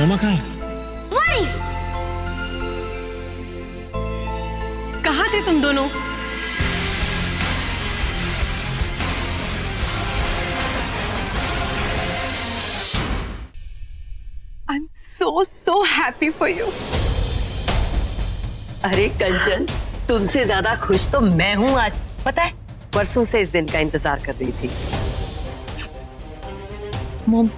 मम्मा कहाँ है? वही। कहाँ थे तुम दोनों? I'm so happy for you. अरे कंचन, तुमसे ज्यादा खुश तो मैं हूँ आज। पता है, परसों से इस दिन का इंतजार कर रही थी। मॉम,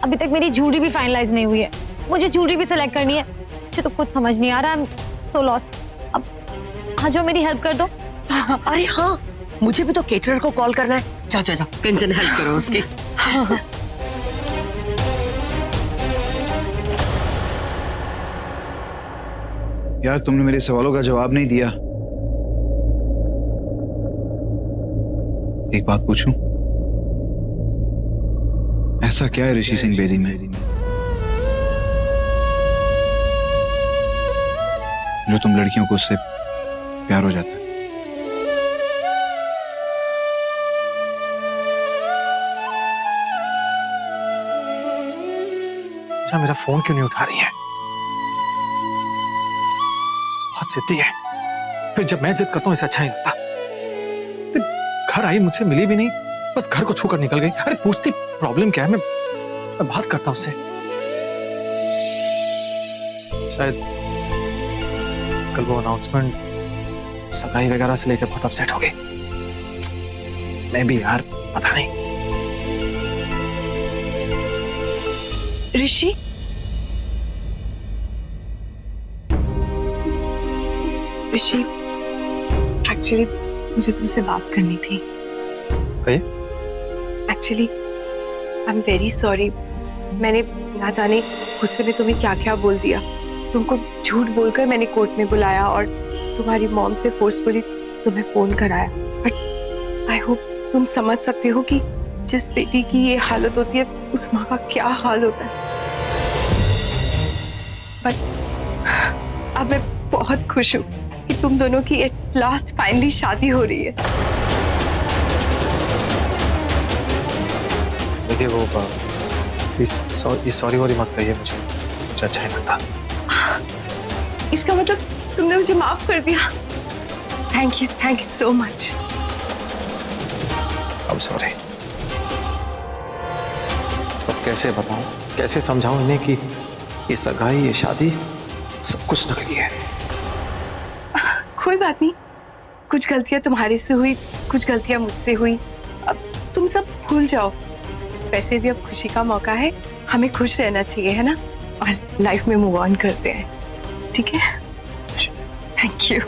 अभी तक मेरी जूडी भी फाइनलाइज नहीं हुई है। मुझे जूडी भी सिलेक्ट करनी है। मुझे तो कुछ समझ नहीं आ रहा। I am so lost. अब आ जाओ, मेरी हेल्प कर दो। अरे हाँ, मुझे भी तो केटरर को कॉल करना है। जाओ जाओ जाओ, कंचन हेल्प करो उसकी। यार तुमने मेरे सवालों का जवाब नहीं दिया। एक बात पूछूं? ऐसा क्या है ऋषि सिंह बेदी में जो तुम लड़कियों को उससे प्यार हो जाता है? अच्छा, मेरा फोन क्यों नहीं उठा रही है? बहुत जिद्दी है। फिर जब मैं जिद करता हूं इसे अच्छा नहीं लगता। फिर घर आई, मुझसे मिली भी नहीं, बस घर को छूकर निकल गई। अरे पूछती प्रॉब्लम क्या है, मैं बात करता उससे। शायद कल वो अनाउंसमेंट सगाई वगैरह से लेकर बहुत अपसेट हो गई। मैं भी यार, पता नहीं। ऋषि, ऋषि, एक्चुअली मुझे तुमसे बात करनी थी। कहिए। Actually I am very sorry. मैंने ना जाने गुस्से में तुम्हें क्या क्या बोल दिया। तुमको झूठ बोलकर मैंने कोर्ट में बुलाया और तुम्हारी मॉम से फोर्सफुली तुम्हें फोन कराया। बट आई होप तुम समझ सकते हो कि जिस बेटी की ये हालत होती है उस माँ का क्या हाल होता है। बट अब मैं बहुत खुश हूँ कि तुम दोनों की एट लास्ट फाइनली शादी हो रही है। देखिए वो सॉरी वॉरी मत कहिए, मुझे अच्छा नहीं लगता। इसका मतलब तुमने मुझे माफ कर दिया। Thank you so much. अब सॉरी। अब कैसे बताऊं, कैसे समझाऊं इन्हें कि ये सगाई, ये शादी सब कुछ नकली है। कोई बात नहीं, कुछ गलतियां तुम्हारे से हुई, कुछ गलतियां मुझसे हुई। अब तुम सब भूल जाओ। वैसे भी अब खुशी का मौका है, हमें खुश रहना चाहिए, है ना? और लाइफ में मूव ऑन करते हैं, ठीक है? Thank you.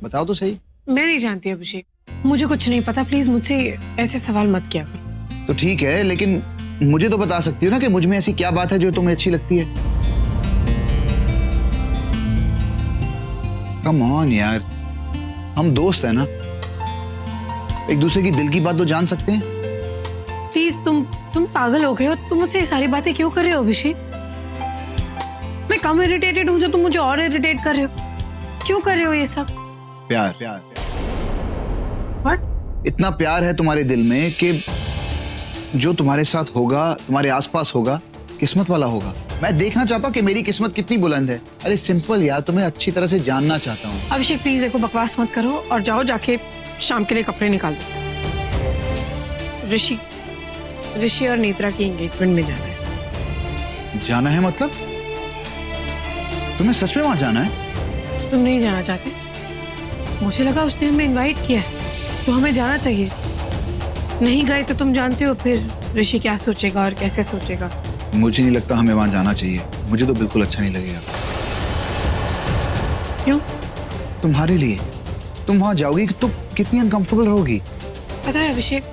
बताओ तो सही। मैं नहीं जानती अभिषेक, मुझे कुछ नहीं पता। प्लीज मुझसे ऐसे सवाल मत किया करो। तो ठीक है, लेकिन मुझे तो बता सकती हो ना कि मुझ में ऐसी क्या बात है जो तुम्हें अच्छी लगती है। कम ऑन यार, हम दोस्त हैं ना, एक दूसरे की दिल की बात तो जान सकते हैं। प्लीज तुम पागल हो गए हो। तुम मुझसे ये सारी बातें क्यों कर रहे हो अभिषेक? मैं कम इरिटेटेड हूँ जो तुम मुझे और इरिटेट कर रहे हो। क्यों कर रहे हो ये सब? प्यार। What? इतना प्यार है तुम्हारे दिल में कि जो तुम्हारे साथ होगा, तुम्हारे आसपास होगा, किस्मत वाला होगा। मैं देखना चाहता हूँ कि मेरी किस्मत कितनी बुलंद है। अरे सिंपल यार, तुम्हें अच्छी तरह से जानना चाहता हूँ। अभिषेक प्लीज देखो, बकवास मत करो और जाओ जाके शाम के लिए कपड़े निकाल दो। ऋषि और नेत्रा की एंगेजमेंट में जाना है। जाना है मतलब? तुम्हें सच में वहां जाना है? तुम नहीं जाना चाहते? मुझे लगा उसने हमें इनवाइट किया है तो हमें जाना चाहिए। नहीं गए तो तुम जानते हो फिर ऋषि क्या सोचेगा और कैसे सोचेगा। मुझे नहीं लगता हमें वहां जाना चाहिए। मुझे तो बिल्कुल अच्छा नहीं लगेगा। क्यों? तुम्हारे लिए। तुम वहां जाओगी तो कितनी अनकंफर्टेबल रहोगी। पता है अभिषेक,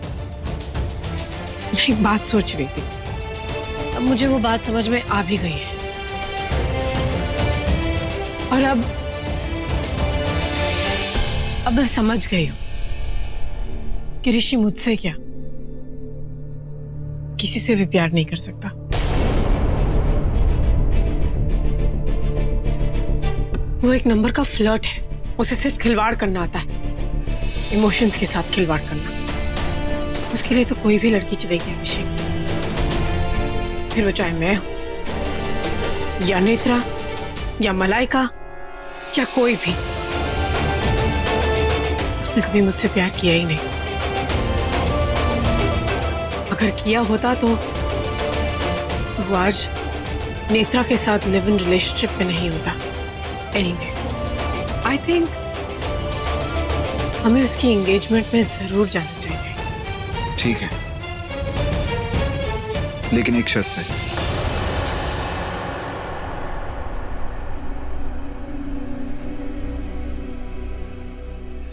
मैं एक बात सोच रही थी, अब मुझे वो बात समझ में आ भी गई है। और अब मैं समझ गई हूं कि ऋषि मुझसे क्या किसी से भी प्यार नहीं कर सकता। वो एक नंबर का फ्लर्ट है, उसे सिर्फ खिलवाड़ करना आता है। इमोशंस के साथ खिलवाड़ करना। उसके लिए तो कोई भी लड़की चलेगी अभिषेक, फिर वो चाहे मैं हूं या नेत्रा या मलाइका या कोई भी। उसने कभी मुझसे प्यार किया ही नहीं। अगर किया होता तो वो आज नेत्रा के साथ लिव इन रिलेशनशिप में नहीं होता। एनीवे, आई थिंक हमें उसकी एंगेजमेंट में जरूर जाना चाहिए। ठीक है, लेकिन एक शर्त पे।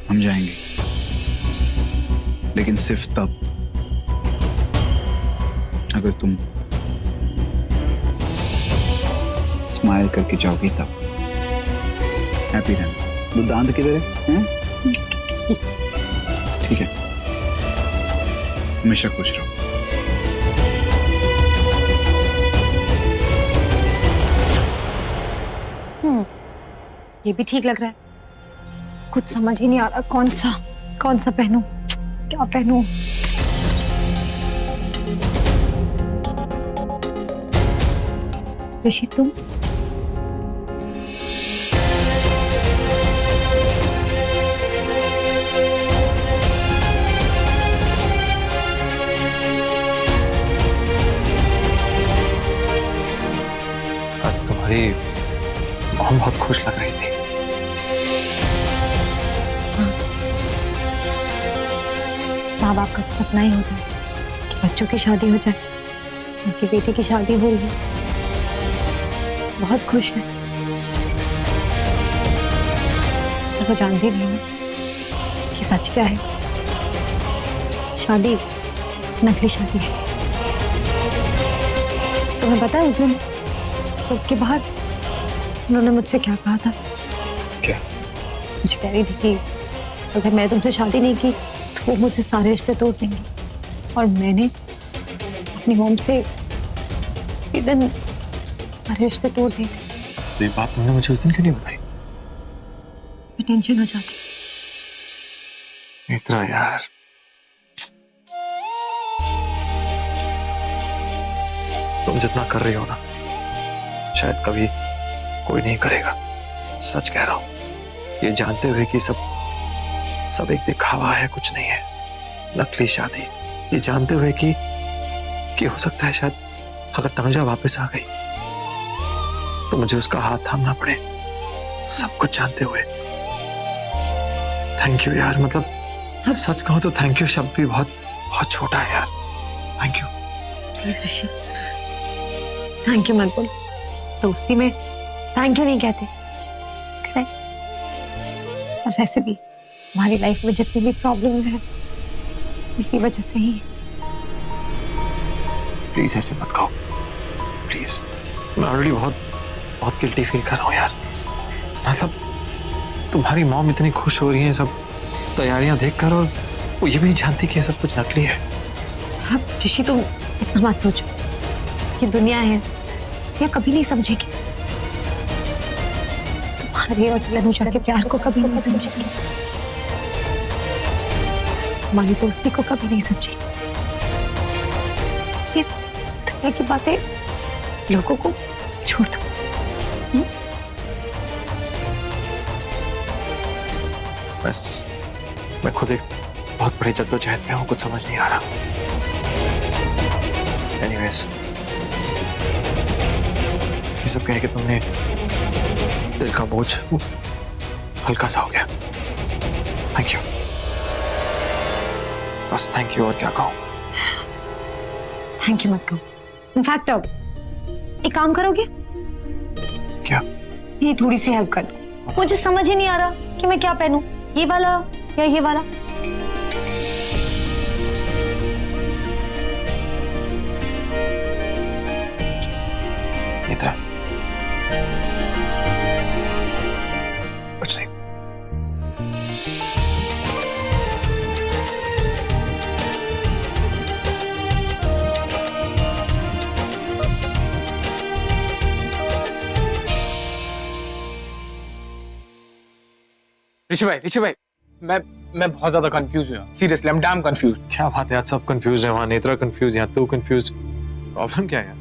हम जाएंगे, लेकिन सिर्फ तब अगर तुम स्माइल करके जाओगी तब। हैप्पी रहना। वो दांत किधर है? हैं? ठीक है, हमेशा खुश रहो। ये भी ठीक लग रहा है। कुछ समझ ही नहीं आ रहा कौन सा पहनूं, क्या पहनूं। ऋषि तुम आज तुम्हारी मॉम बहुत खुश लग रही थी। माँ बाप का तो सपना ही होता है कि बच्चों की शादी हो जाए। उनकी बेटी की शादी हो रही है, बहुत खुश है। और वो जानती नहीं है कि सच क्या है। शादी नकली शादी है। तुम्हें पता है उस दिन के बाद उन्होंने मुझसे क्या कहा था? क्या? मुझे कह रही थी कि अगर मैं तुमसे शादी नहीं की तो वो मुझसे सारे रिश्ते तोड़ देंगे। और मैंने अपनी मॉम से एक दिन सारे रिश्ते तोड़ दिए थे। तो ये बात तुमने मुझे उस दिन क्यों नहीं बताई? मैं टेंशन हो जाती। नेत्रा यार, तुम जितना कर रही हो ना, शायद कभी कोई नहीं करेगा। सच कह रहा हूं, ये जानते हुए कि सब एक दिखावा है, कुछ नहीं है, नकली शादी। ये जानते हुए कि हो सकता है शायद अगर तनुजा वापस आ गई तो मुझे उसका हाथ थामना पड़े, सब कुछ जानते हुए। थैंक यू यार, मतलब सच कहूं तो थैंक यू शब्द भी बहुत बहुत छोटा है यार। Thank you. Please Rishi, thank you मत बोल। दोस्ती में थैंक यू नहीं कहते, करेक्ट? और वैसे भी हमारी लाइफ में जितनी भी प्रॉब्लम्स हैं मेरी वजह से ही। प्लीज ऐसे मत कहो, प्लीज। मैं ऑलरेडी बहुत गिल्टी फील कर रहा हूँ यार। मतलब तुम्हारी मॉम इतनी खुश हो रही है सब तैयारियां देखकर, और वो ये भी नहीं जानती कि ये सब कुछ नकली है। हाँ ऋषि, तुम इतना मत सोचो कि दुनिया है, दुनिया कभी नहीं समझेगी तुम्हारे और तनुजा के प्यार को, कभी नहीं समझेगी हमारी दोस्ती को, कभी नहीं समझेगी। ये दुनिया की बातें लोगों को छोड़ दो। बस मैं खुद एक बहुत बड़ी जद्दोजहद में हूँ, कुछ समझ नहीं आ रहा। एनीवेज, ये सब कह के तुमने दिल का बोझ हल्का सा हो गया। थैंक यू, बस थैंक यू, और क्या कहूँ। थैंक यू मत कहो। इनफैक्ट अब एक काम करोगे क्या? ये थोड़ी सी हेल्प कर दो। मुझे समझ ही नहीं आ रहा कि मैं क्या पहनूं, ये वाला या ये वाला। नेत्रा, कुछ नहीं। ऋषि भाई, मैं मैं बहुत ज्यादा कंफ्यूज हुआ, seriously I am damn confuse. क्या बात है, आज सब कंफ्यूज है, वहां नेत्रा कंफ्यूज, यहाँ तू कंफ्यूज। प्रॉब्लम क्या है यार?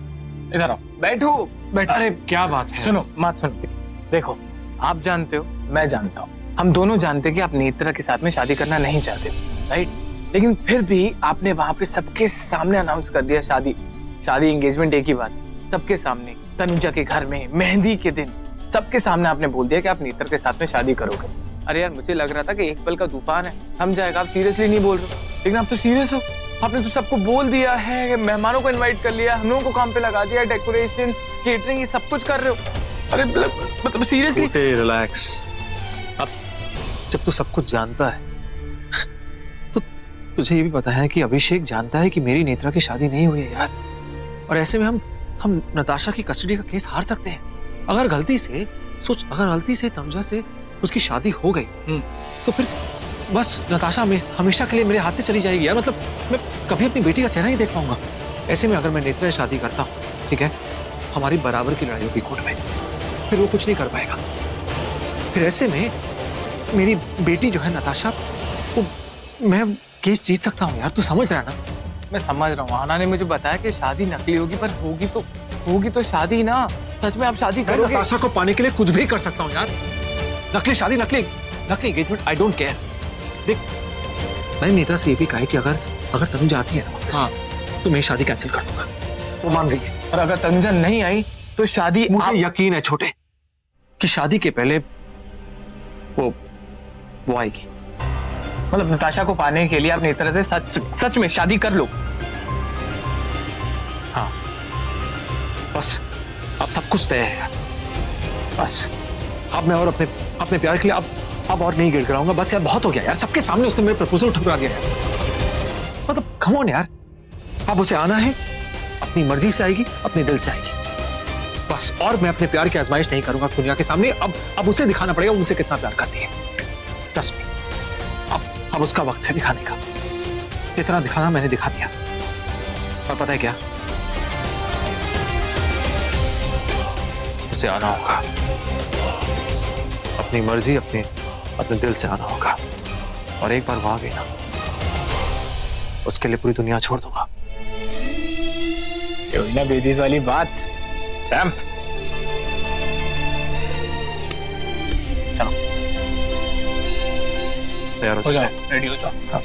इधर आओ, बैठो बैठो। अरे क्या बात है? सुनो, मत सुनो। देखो, आप जानते हो, मैं जानता हूँ, हम दोनों जानते हैं कि आप नेत्रा के साथ में शादी करना नहीं चाहते, राइट? लेकिन फिर भी आपने वहां पे सबके सामने अनाउंस कर दिया शादी एंगेजमेंट एक ही बात, सबके सामने, तनुजा के घर में मेहंदी के दिन सबके सामने आपने बोल दिया कि आप नेत्र के साथ में शादी करोगे। अरे यार, मुझे लग रहा था कि एक पल का तूफान है, थम जाएगा, आप सीरियसली नहीं बोल रहे हो, लेकिन आप तो सीरियस हो। आपने तो सबको बोल दिया है, मेहमानों को इनवाइट कर लिया, हम लोगों को काम पे लगा दिया, डेकोरेशन, केटरिंग, ये सब कुछ कर रहे हो। अरे मतलब सीरियसली। रिलैक्स। अब जब तू सब कुछ जानता है तो तुझे ये भी पता है कि अभिषेक जानता है कि मेरी नेत्रा की शादी नहीं हुई है यार, और ऐसे में हम नताशा की कस्टडी का केस हार सकते हैं। अगर गलती से तनुजा से उसकी शादी हो गई तो फिर बस नताशा में हमेशा के लिए मेरे हाथ से चली जाएगी यार। मतलब मैं कभी अपनी बेटी का चेहरा नहीं देख पाऊंगा। ऐसे में अगर मैं नेत्रा से शादी करता हूँ, ठीक है, हमारी बराबर की लड़ाई होगी कोर्ट में, फिर वो कुछ नहीं कर पाएगा। फिर ऐसे में मेरी बेटी जो है नताशा, वो मैं केस जीत सकता हूँ यार, तू समझ रहा है ना? मैं समझ रहा हूँ, आना ने मुझे बताया कि शादी नकली होगी, पर होगी तो शादी ना। सच में आप शादी करोगे? नताशा को पाने के लिए कुछ भी कर सकता हूँ यार। नकली शादी, नकली एंगेजमेंट, आई डोंट केयर। देख, मैंने नेत्रा से ये भी कहा है कि अगर तनुजा आती है ना वापस, हाँ, तो मैं शादी कैंसिल कर दूंगा। वो मान गई है। और अगर तनुजा नहीं आई तो शादी मुझे यकीन है छोटे कि शादी के पहले वो आएगी। मतलब नताशा को पाने के लिए आप नेत्रा से सच में शादी कर लो? हाँ, बस अब सब कुछ तय है यार। बस अब मैं और अपने प्यार के लिए अब और नहीं गिड़गिड़ाऊंगा। बस यार, बहुत हो गया यार, सबके सामने उसने मेरे प्रपोजल ठुकरा दिया यार। मतलब कम ऑन यार, अब उसे आना है, अपनी मर्जी से आएगी, अपने दिल से आएगी बस। और मैं अपने प्यार की आजमाइश नहीं करूंगा दुनिया के सामने। अब उसे दिखाना पड़ेगा मुझसे कितना प्यार करती है। ट्रस्ट मी, अब उसका वक्त है दिखाने का। जितना दिखाना मैंने दिखा दिया। और पता है क्या, उसे आना होगा, अपनी मर्जी, अपने दिल से आना होगा। और एक बार वो आ गई ना, उसके लिए पूरी दुनिया छोड़ दूंगा। ये हुई ना बेदीज वाली बात। सैम, चलो तैयार हो जाओ, रेडी हो जाओ। हाँ।